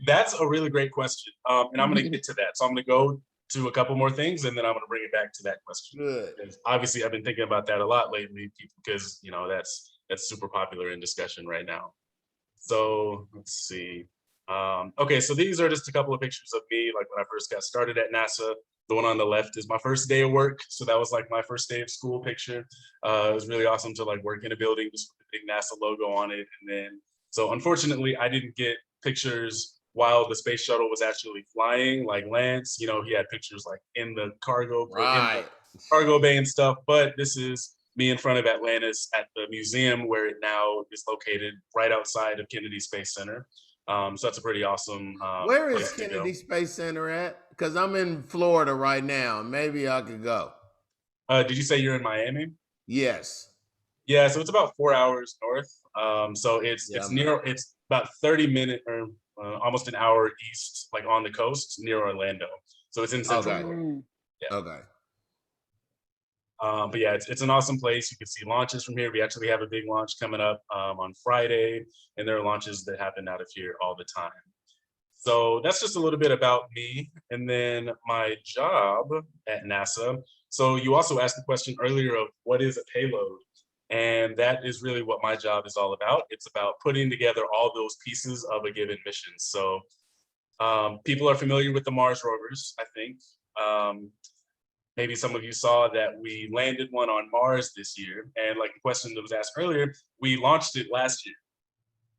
That's a really great question, and I'm going to get to that. So I'm going to go to a couple more things, and then I'm going to bring it back to that question. Good. Obviously, I've been thinking about that a lot lately, because, you know, that's super popular in discussion right now. So let's see. Okay, so these are just a couple of pictures of me, like when I first got started at NASA. The one on the left is my first day of work. So that was like my first day of school picture. It was really awesome to like work in a building just with the big NASA logo on it. And then, so unfortunately, I didn't get pictures while the space shuttle was actually flying. Like Lance, you know, he had pictures like in the cargo bay and stuff. But this is me in front of Atlantis at the museum, where it now is located right outside of Kennedy Space Center. So that's a pretty awesome Where is Kennedy Space Center at? Because I'm in Florida right now. Maybe I could go. Did you say you're in Miami? Yes. Yeah, so it's about 4 hours north. So it's near, it's about 30 minutes or almost an hour east, like on the coast near Orlando. So it's in Central Florida. Yeah. Okay. But yeah, it's an awesome place. You can see launches from here. We actually have a big launch coming up on Friday, and there are launches that happen out of here all the time. So that's just a little bit about me, and then my job at NASA. So you also asked the question earlier of what is a payload? And that is really what my job is all about. It's about putting together all those pieces of a given mission. So people are familiar with the Mars rovers, I think. Maybe some of you saw that we landed one on Mars this year. And like the question that was asked earlier, we launched it last year.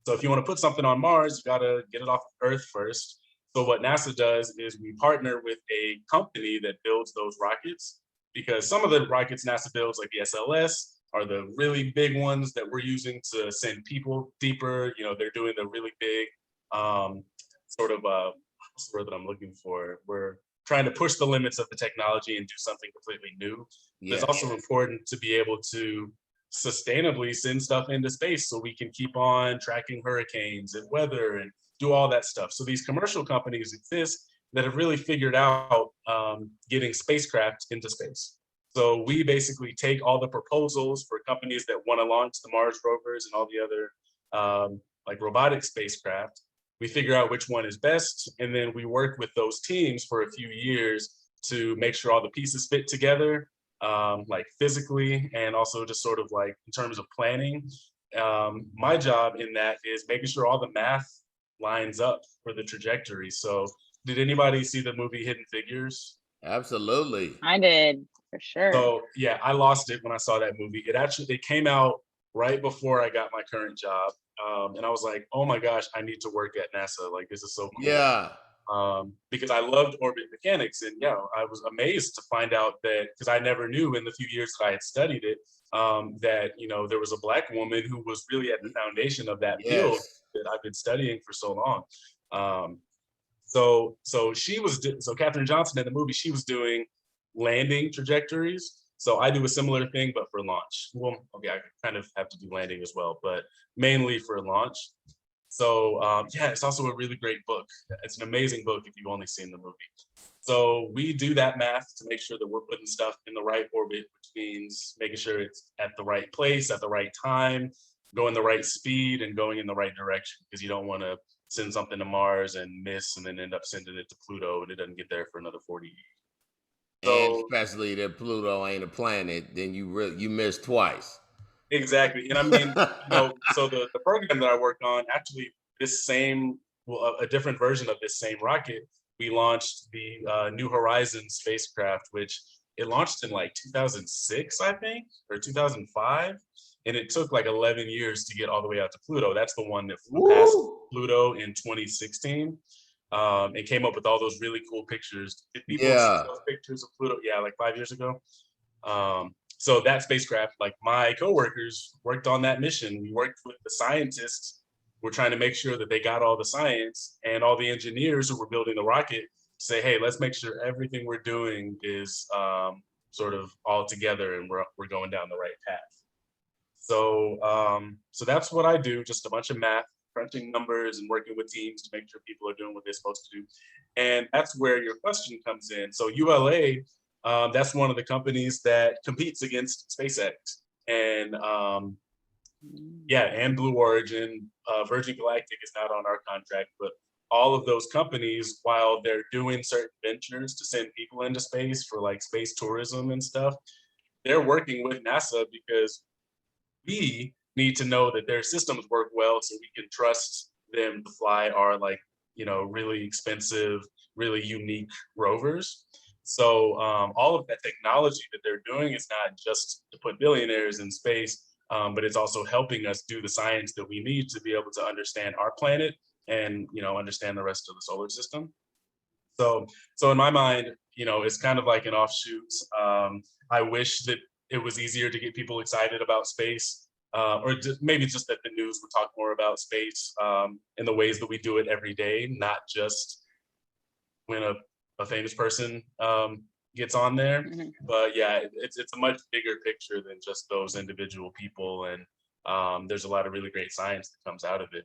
So if you want to put something on Mars, you got to get it off Earth first. So what NASA does is we partner with a company that builds those rockets, because some of the rockets NASA builds, like the SLS, are the really big ones that we're using to send people deeper. You know, they're doing the really big sort of, what's the word that I'm looking for? We're trying to push the limits of the technology and do something completely new. It's also important to be able to sustainably send stuff into space so we can keep on tracking hurricanes and weather and do all that stuff. So these commercial companies exist that have really figured out getting spacecraft into space. So we basically take all the proposals for companies that want to launch the Mars rovers and all the other like robotic spacecraft. We figure out which one is best, and then we work with those teams for a few years to make sure all the pieces fit together, like physically, and also just sort of like in terms of planning. My job in that is making sure all the math lines up for the trajectory. So did anybody see the movie Hidden Figures? Absolutely. I did, for sure. So yeah, I lost it when I saw that movie. It came out right before I got my current job. And I was like, oh my gosh, I need to work at NASA. Like, this is so cool. Yeah. Because I loved orbit mechanics. And yeah, I was amazed to find out that, because I never knew in the few years that I had studied it, that, you know, there was a Black woman who was really at the foundation of that field that I've been studying for so long. So Katherine Johnson in the movie, she was doing landing trajectories. So I do a similar thing, but for launch. Well, okay, I kind of have to do landing as well, but mainly for launch. So yeah, it's also a really great book. It's an amazing book if you've only seen the movie. So we do that math to make sure that we're putting stuff in the right orbit, which means making sure it's at the right place, at the right time, going the right speed, and going in the right direction, because you don't want to send something to Mars and miss and then end up sending it to Pluto and it doesn't get there for another 40 years. And especially that Pluto ain't a planet, then you missed twice. Exactly. And I mean, you know, so the program that I work on, actually a different version of this same rocket, we launched the New Horizons spacecraft, which it launched in like 2006, I think, or 2005. And it took like 11 years to get all the way out to Pluto. That's the one that passed Pluto in 2016. And came up with all those really cool pictures. Did people see those pictures of Pluto? Yeah, like 5 years ago. So that spacecraft, like my coworkers worked on that mission. We worked with the scientists. We're trying to make sure that they got all the science, and all the engineers who were building the rocket say, hey, let's make sure everything we're doing is sort of all together and we're going down the right path. So that's what I do, just a bunch of math, crunching numbers and working with teams to make sure people are doing what they're supposed to do. And that's where your question comes in. So ULA, that's one of the companies that competes against SpaceX and and Blue Origin. Virgin Galactic is not on our contract, but all of those companies, while they're doing certain ventures to send people into space for like space tourism and stuff, they're working with NASA because we need to know that their systems work well so we can trust them to fly our like, you know, really expensive, really unique rovers. So all of that technology that they're doing is not just to put billionaires in space, but it's also helping us do the science that we need to be able to understand our planet and, you know, understand the rest of the solar system. So in my mind, you know, it's kind of like an offshoot. I wish that it was easier to get people excited about space. Or maybe just that the news would talk more about space in the ways that we do it every day, not just when a famous person gets on there. Mm-hmm. But yeah, it's a much bigger picture than just those individual people. And there's a lot of really great science that comes out of it.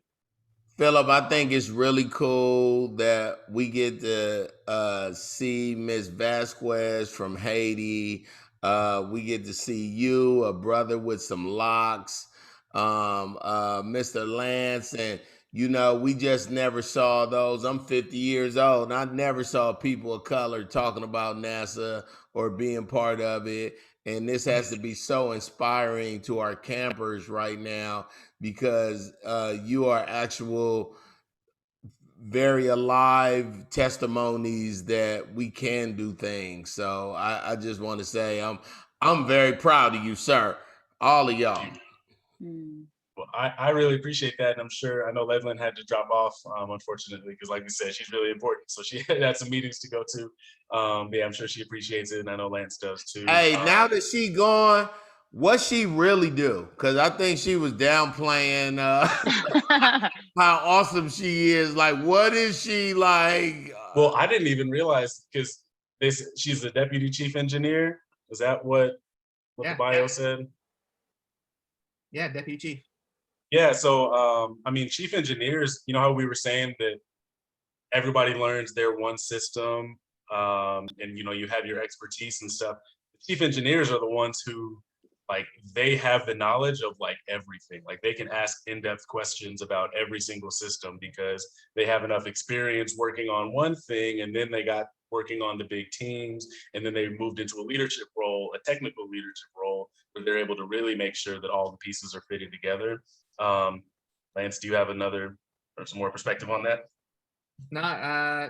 Philip, I think it's really cool that we get to see Miss Vasquez from Haiti. We get to see you, a brother with some locks, Mr. Lance, and you know, we just never saw those. I'm 50 years old and I never saw people of color talking about NASA or being part of it. And this has to be so inspiring to our campers right now because you are actual very alive testimonies that we can do things. So I just want to say I'm very proud of you, sir. All of y'all. Mm. Well, I really appreciate that. And I'm sure, I know Levlin had to drop off, unfortunately, because like we said, she's really important. So she had some meetings to go to. Yeah, I'm sure she appreciates it. And I know Lance does too. Hey, now that she gone, what she really do? Because I think she was downplaying how awesome she is. Like, what is she like? Well, I didn't even realize because she's the deputy chief engineer. Is that what Yeah. the bio said? Yeah, deputy chief. Yeah, so I mean, chief engineers, you know how we were saying that everybody learns their one system, and you know, you have your expertise and stuff. The chief engineers are the ones who, like, they have the knowledge of like everything. Like they can ask in-depth questions about every single system because they have enough experience working on one thing, and then they got working on the big teams, and then they moved into a leadership role, a technical leadership role, where they're able to really make sure that all the pieces are fitting together. Lance, do you have another or some more perspective on that? No,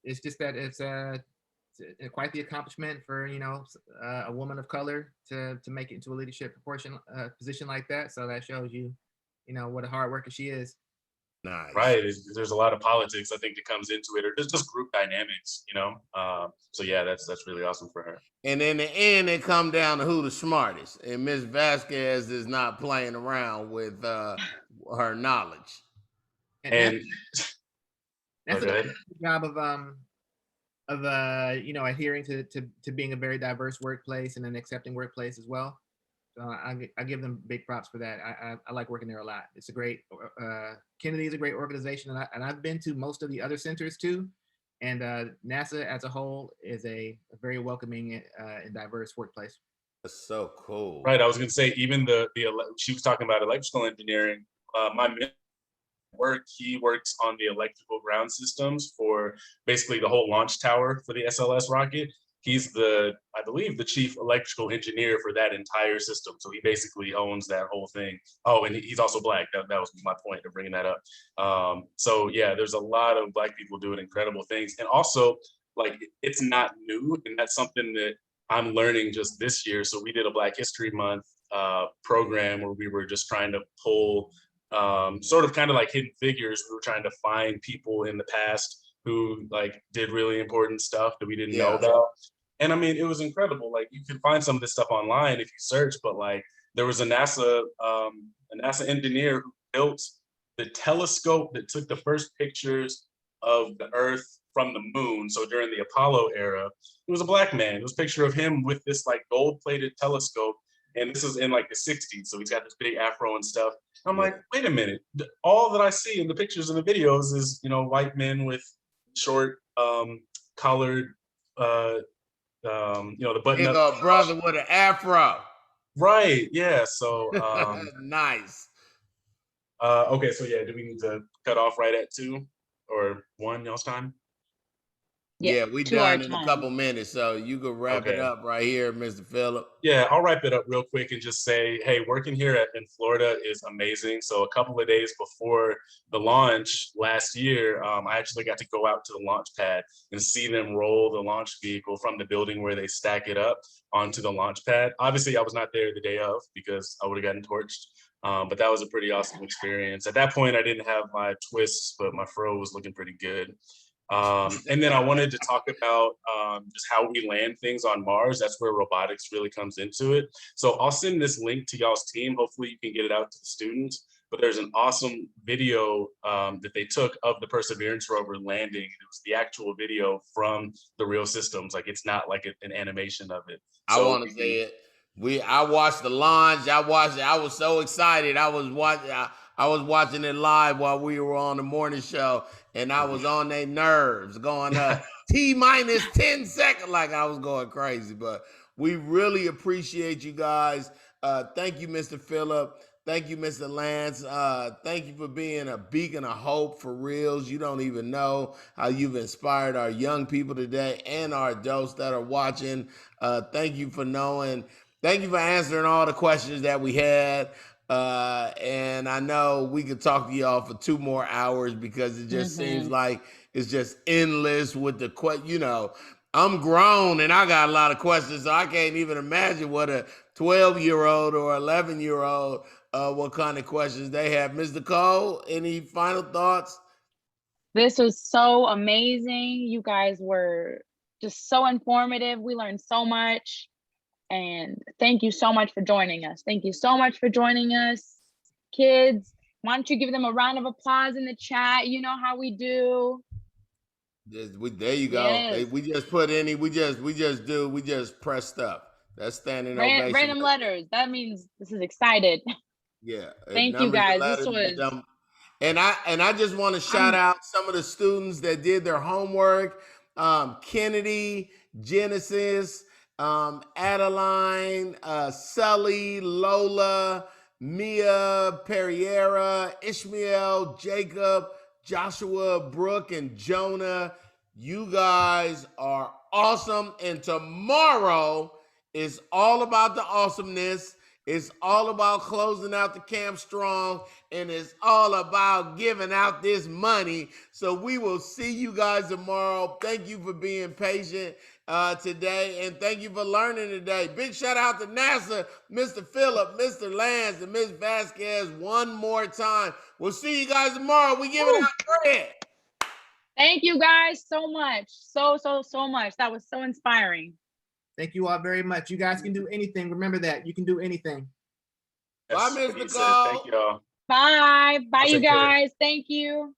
it's just that it's quite the accomplishment for, you know, a woman of color to make it into a leadership position like that. So that shows you, you know, what a hard worker she is. Nice. Right. There's a lot of politics, I think, that comes into it, or just group dynamics, you know. So yeah, that's really awesome for her. And in the end, it come down to who the smartest. And Miss Vasquez is not playing around with her knowledge. And that's a okay. good job of you know, adhering to being a very diverse workplace and an accepting workplace as well. So I give them big props for that. I like working there a lot. It's a great Kennedy is a great organization, and I've been to most of the other centers too. And NASA as a whole is a very welcoming and diverse workplace. That's so cool. Right. I was going to say, even she was talking about electrical engineering. My he works on the electrical ground systems for basically the whole launch tower for the SLS rocket. He's I believe, the chief electrical engineer for that entire system. So he basically owns that whole thing. Oh, and he's also Black. That was my point of bringing that up. So yeah, there's a lot of Black people doing incredible things. And also, like, it's not new. And that's something that I'm learning just this year. So we did a Black History Month program where we were just trying to pull sort of kind of like hidden figures. We were trying to find people in the past who like did really important stuff that we didn't know about. And I mean, it was incredible. Like, you can find some of this stuff online if you search, but like there was a NASA engineer who built the telescope that took the first pictures of the Earth from the moon. So during the Apollo era, it was a Black man. It was a picture of him with this like gold-plated telescope. And this is in like the 60s. So he's got this big afro and stuff. I'm like, wait a minute. All that I see in the pictures and the videos is, you know, white men with short collared, you know, the button Big up. old brother with an afro. Right. Yeah. So nice. okay. So yeah, do we need to cut off right at 2 or 1 y'all's time? Yeah, we done in a couple minutes, so you can wrap it up right here, Mr. Phillip. Yeah, I'll wrap it up real quick and just say, hey, working here in Florida is amazing. So a couple of days before the launch last year, I actually got to go out to the launch pad and see them roll the launch vehicle from the building where they stack it up onto the launch pad. Obviously, I was not there the day of because I would have gotten torched. But that was a pretty awesome experience. At that point, I didn't have my twists, but my fro was looking pretty good. And then I wanted to talk about just how we land things on Mars. That's where robotics really comes into it. So I'll send this link to y'all's team. Hopefully you can get it out to the students. But there's an awesome video that they took of the Perseverance rover landing. It was the actual video from the real systems. Like, it's not like an animation of it. So I want to say it. I watched the launch. I watched it. I was so excited. I was watching it live while we were on the morning show, and I was on their nerves going T-minus 10 seconds, like I was going crazy. But we really appreciate you guys. Thank you, Mr. Phillip. Thank you, Mr. Lance. Thank you for being a beacon of hope for reals. You don't even know how you've inspired our young people today and our adults that are watching. Thank you for knowing. Thank you for answering all the questions that we had. And I know we could talk to y'all for 2 more hours because it just seems like it's just endless with the I'm grown and I got a lot of questions, so I can't even imagine what a 12-year-old or 11-year-old, what kind of questions they have. Mr. Cole, any final thoughts? This was so amazing. You guys were just so informative. We learned so much. And thank you so much for joining us. Thank you so much for joining us. Kids, why don't you give them a round of applause in the chat? You know how we do. There you go. Yes. We just put any, we just pressed up. That's standing ovation. Random letters. That means this is excited. Yeah. Thank you guys. This was And I just want to shout out some of the students that did their homework. Kennedy, Genesis, Adeline, Sully, Lola, Mia, Pereira, Ishmael, Jacob, Joshua, Brooke, and Jonah. You guys are awesome. And tomorrow is all about the awesomeness. It's all about closing out the camp strong, and it's all about giving out this money. So we will see you guys tomorrow. Thank you for being patient today, and thank you for learning today. Big shout out to NASA, Mr. Phillip, Mr. Lance, and Ms. Vasquez one more time. We'll see you guys tomorrow. We giving out bread. Thank you guys so much. So much. That was so inspiring. Thank you all very much. You guys can do anything. Remember that. You can do anything. Bye, That's what Mr. he said. Cole. Thank y'all. Bye. Bye, you Take care. guys. Thank you.